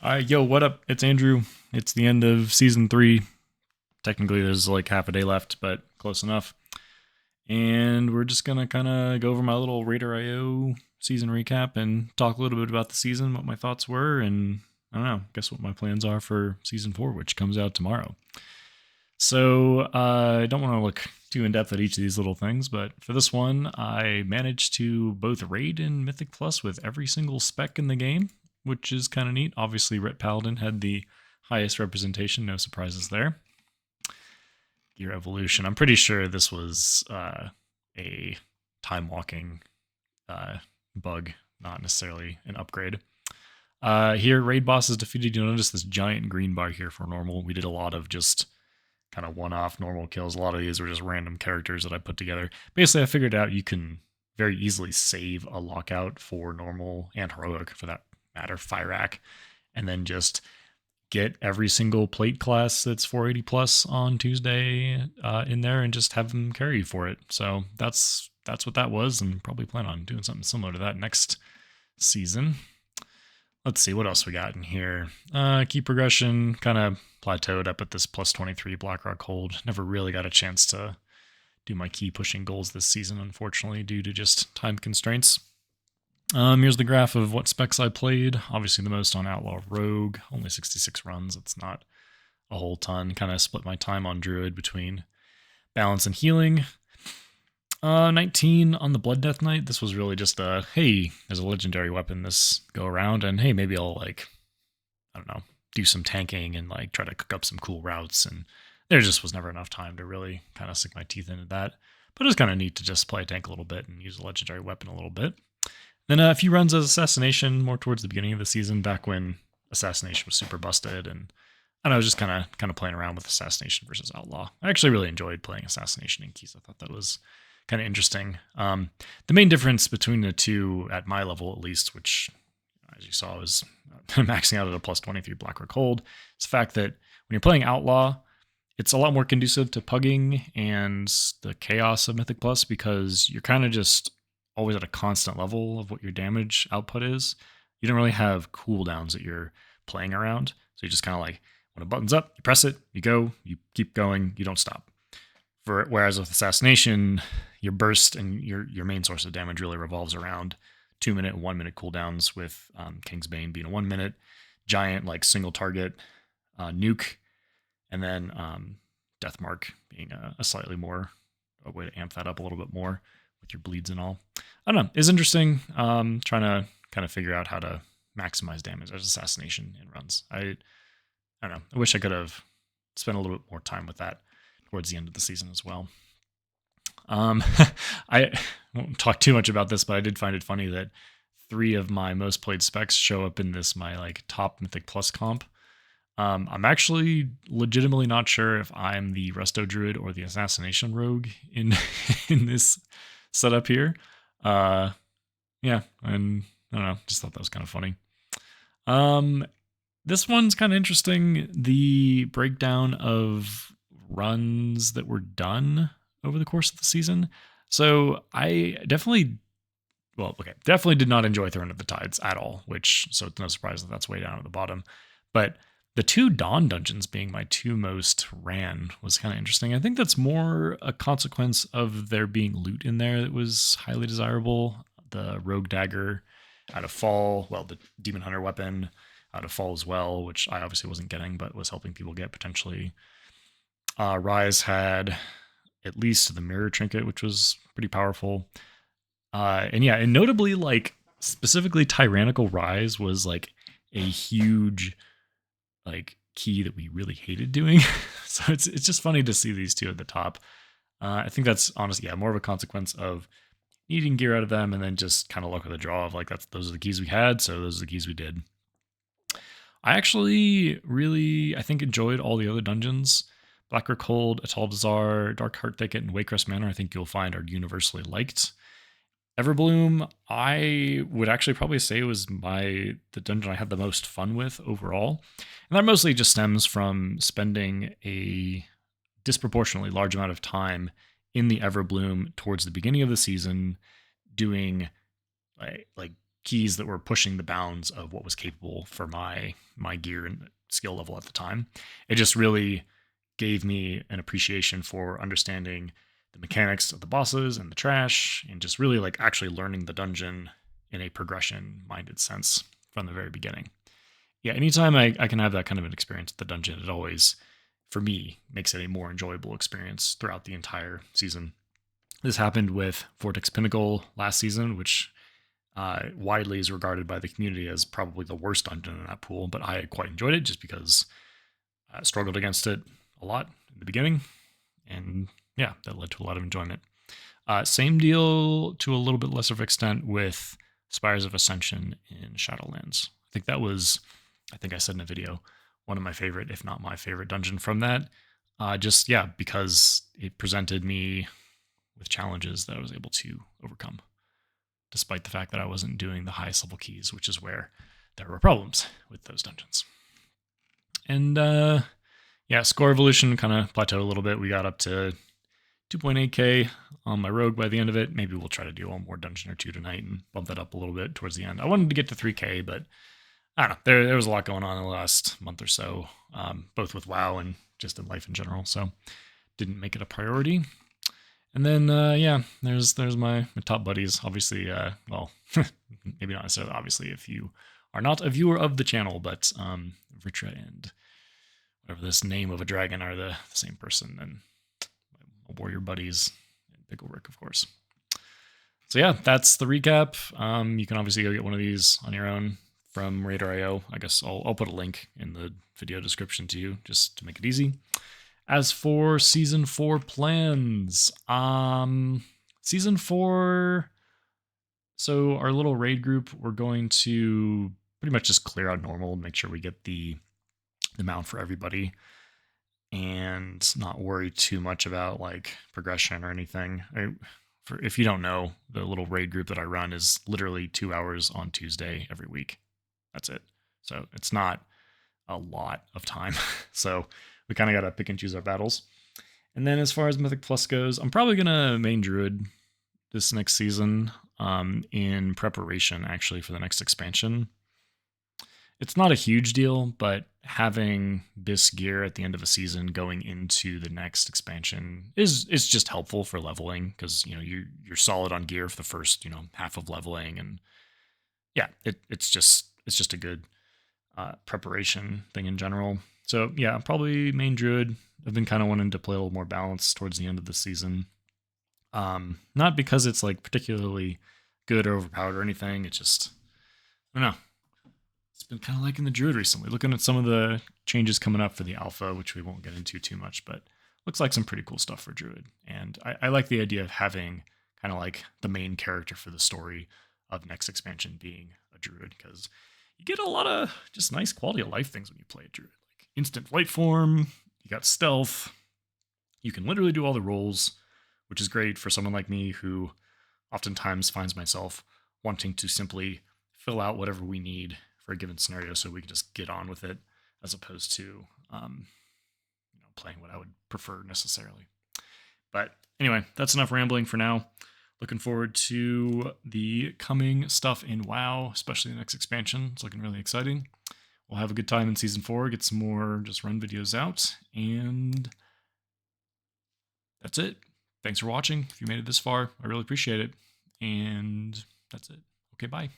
Yo, what up? It's Andrew. It's the end of season 3. Technically, there's like half a day left, but close enough. And we're just gonna kind of go over my little Raider IO season recap and talk a little bit about the season, what my thoughts were, and I don't know, guess what my plans are for season 4, which comes out tomorrow. So I don't want to look too in depth at each of these little things, but for this one, I managed to both raid in Mythic Plus with every single spec in the game, which is kind of neat. Obviously, Ret Paladin had the highest representation, no surprises there. Gear Evolution. I'm pretty sure this was a time walking bug, not necessarily an upgrade. Here, raid bosses defeated. You'll notice this giant green bar here for normal. We did a lot of just kind of one-off normal kills. A lot of these were just random characters that I put together. Basically, I figured out you can very easily save a lockout for normal and heroic, for that matter, Fyrak, and then just get every single plate class that's 480 plus on Tuesday in there and just have them carry for it. So that's what that was, and probably plan on doing something similar to that next season. Let's see what else we got in here. Key progression kind of plateaued up at this plus 23 Blackrock hold. Never really got a chance to do my key pushing goals this season, unfortunately, due to just time constraints. Here's the graph of what specs I played. Obviously the most on Outlaw Rogue, only 66 runs. It's not a whole ton. Kind of split my time on Druid between balance and healing. 19 on the Blood Death Knight. This was really just a, hey, there's a legendary weapon this go around, and hey, maybe I'll I don't know, do some tanking and try to cook up some cool routes. And there just was never enough time to really kind of sink my teeth into that. But it was kind of neat to just play a tank a little bit and use a legendary weapon a little bit. Then a few runs as Assassination more towards the beginning of the season, back when Assassination was super busted, and I was just kind of playing around with Assassination versus Outlaw. I actually really enjoyed playing Assassination in Keys. I thought that was kind of interesting. The main difference between the two, at my level at least, which as you saw was maxing out at a plus 23 Blackrock hold, is the fact that when you're playing Outlaw, it's a lot more conducive to pugging and the chaos of Mythic Plus, because you're kind of just always at a constant level of what your damage output is. You don't really have cooldowns that you're playing around. So you just kind of when a button's up, you press it, you go, you keep going, you don't stop. Whereas with Assassination, your burst and your main source of damage really revolves around 2-minute and 1-minute cooldowns, with Kingsbane being a 1-minute, Giant single target nuke, and then Deathmark being a slightly more, a way to amp that up a little bit more with your bleeds and all. I don't know. It's interesting. Trying to kind of figure out how to maximize damage as Assassination in runs. I don't know. I wish I could have spent a little bit more time with that towards the end of the season as well. I won't talk too much about this, but I did find it funny that 3 of my most played specs show up in this my top Mythic Plus comp. I'm actually legitimately not sure if I'm the Resto Druid or the Assassination Rogue in in this setup here. Yeah, and I don't know, just thought that was kind of funny. This one's kind of interesting. The breakdown of runs that were done over the course of the season. So I definitely did not enjoy Throne of the Tides at all, so it's no surprise that that's way down at the bottom. But the 2 Dawn dungeons being my 2 most ran was kind of interesting. I think that's more a consequence of there being loot in there that was highly desirable. The Rogue Dagger out of Fall, the Demon Hunter weapon out of Fall as well, which I obviously wasn't getting, but was helping people get potentially. Rise had at least the Mirror Trinket, which was pretty powerful. And notably, specifically Tyrannical Rise was a huge key that we really hated doing. So it's just funny to see these 2 at the top. I think that's honestly, more of a consequence of needing gear out of them, and then just kind of luck of the draw of those are the keys we had, so those are the keys we did. I actually really, I think, enjoyed all the other dungeons. Blackrock Hold, Ataldazar, Dark Heart Thicket, and Waycrest Manor I think you'll find are universally liked. Everbloom, I would actually probably say was the dungeon I had the most fun with overall. And that mostly just stems from spending a disproportionately large amount of time in the Everbloom towards the beginning of the season, doing keys that were pushing the bounds of what was capable for my gear and skill level at the time. It just really gave me an appreciation for understanding the mechanics of the bosses and the trash, and just really like actually learning the dungeon in a progression minded sense from the very beginning. Yeah, anytime I can have that kind of an experience at the dungeon, it always, for me, makes it a more enjoyable experience throughout the entire season. This happened with Vortex Pinnacle last season, which widely is regarded by the community as probably the worst dungeon in that pool, but I quite enjoyed it just because I struggled against it a lot in the beginning, and yeah, that led to a lot of enjoyment. Same deal to a little bit lesser extent with Spires of Ascension in Shadowlands. I think I said in a video, one of my favorite, if not my favorite dungeon from that. Because it presented me with challenges that I was able to overcome, despite the fact that I wasn't doing the highest level keys, which is where there were problems with those dungeons. And score evolution kind of plateaued a little bit. We got up to 2.8k on my rogue by the end of it. Maybe we'll try to do one more dungeon or two tonight and bump that up a little bit towards the end. I wanted to get to 3k, but I don't know. There was a lot going on in the last month or so, both with WoW and just in life in general. So didn't make it a priority. And then, there's my top buddies. Obviously, maybe not necessarily obviously if you are not a viewer of the channel, but Vritra and whatever this name of a dragon are the same person. And my warrior buddies and Big Ol' Rick, of course. So yeah, that's the recap. You can obviously go get one of these on your own from Raider.io. I guess I'll put a link in the video description to you just to make it easy. As for Season 4 plans, Season 4, so our little raid group, we're going to pretty much just clear out normal, make sure we get the mount for everybody, and not worry too much about like progression or anything. If you don't know, the little raid group that I run is literally 2 hours on Tuesday every week. That's it. So it's not a lot of time. So we kind of got to pick and choose our battles. And then as far as Mythic Plus goes, I'm probably going to main Druid this next season in preparation actually for the next expansion. It's not a huge deal, but having this gear at the end of a season going into the next expansion is just helpful for leveling, because you're solid on gear for the first half of leveling, and yeah, it's just a good preparation thing in general. So yeah, probably main Druid. I've been kind of wanting to play a little more balanced towards the end of the season. Not because it's like particularly good or overpowered or anything. It's just, I don't know. It's been kind of liking the Druid recently. Looking at some of the changes coming up for the alpha, which we won't get into too much, but looks like some pretty cool stuff for Druid. And I like the idea of having kind of like the main character for the story of next expansion being a Druid, because you get a lot of just nice quality of life things when you play a Druid. Like instant flight form, you got stealth, you can literally do all the roles, which is great for someone like me who oftentimes finds myself wanting to simply fill out whatever we need for a given scenario so we can just get on with it, as opposed to playing what I would prefer necessarily. But anyway, that's enough rambling for now. Looking forward to the coming stuff in WoW, especially the next expansion. It's looking really exciting. We'll have a good time in Season 4, get some more just run videos out, and that's it. Thanks for watching. If you made it this far, I really appreciate it. And that's it. Okay, bye.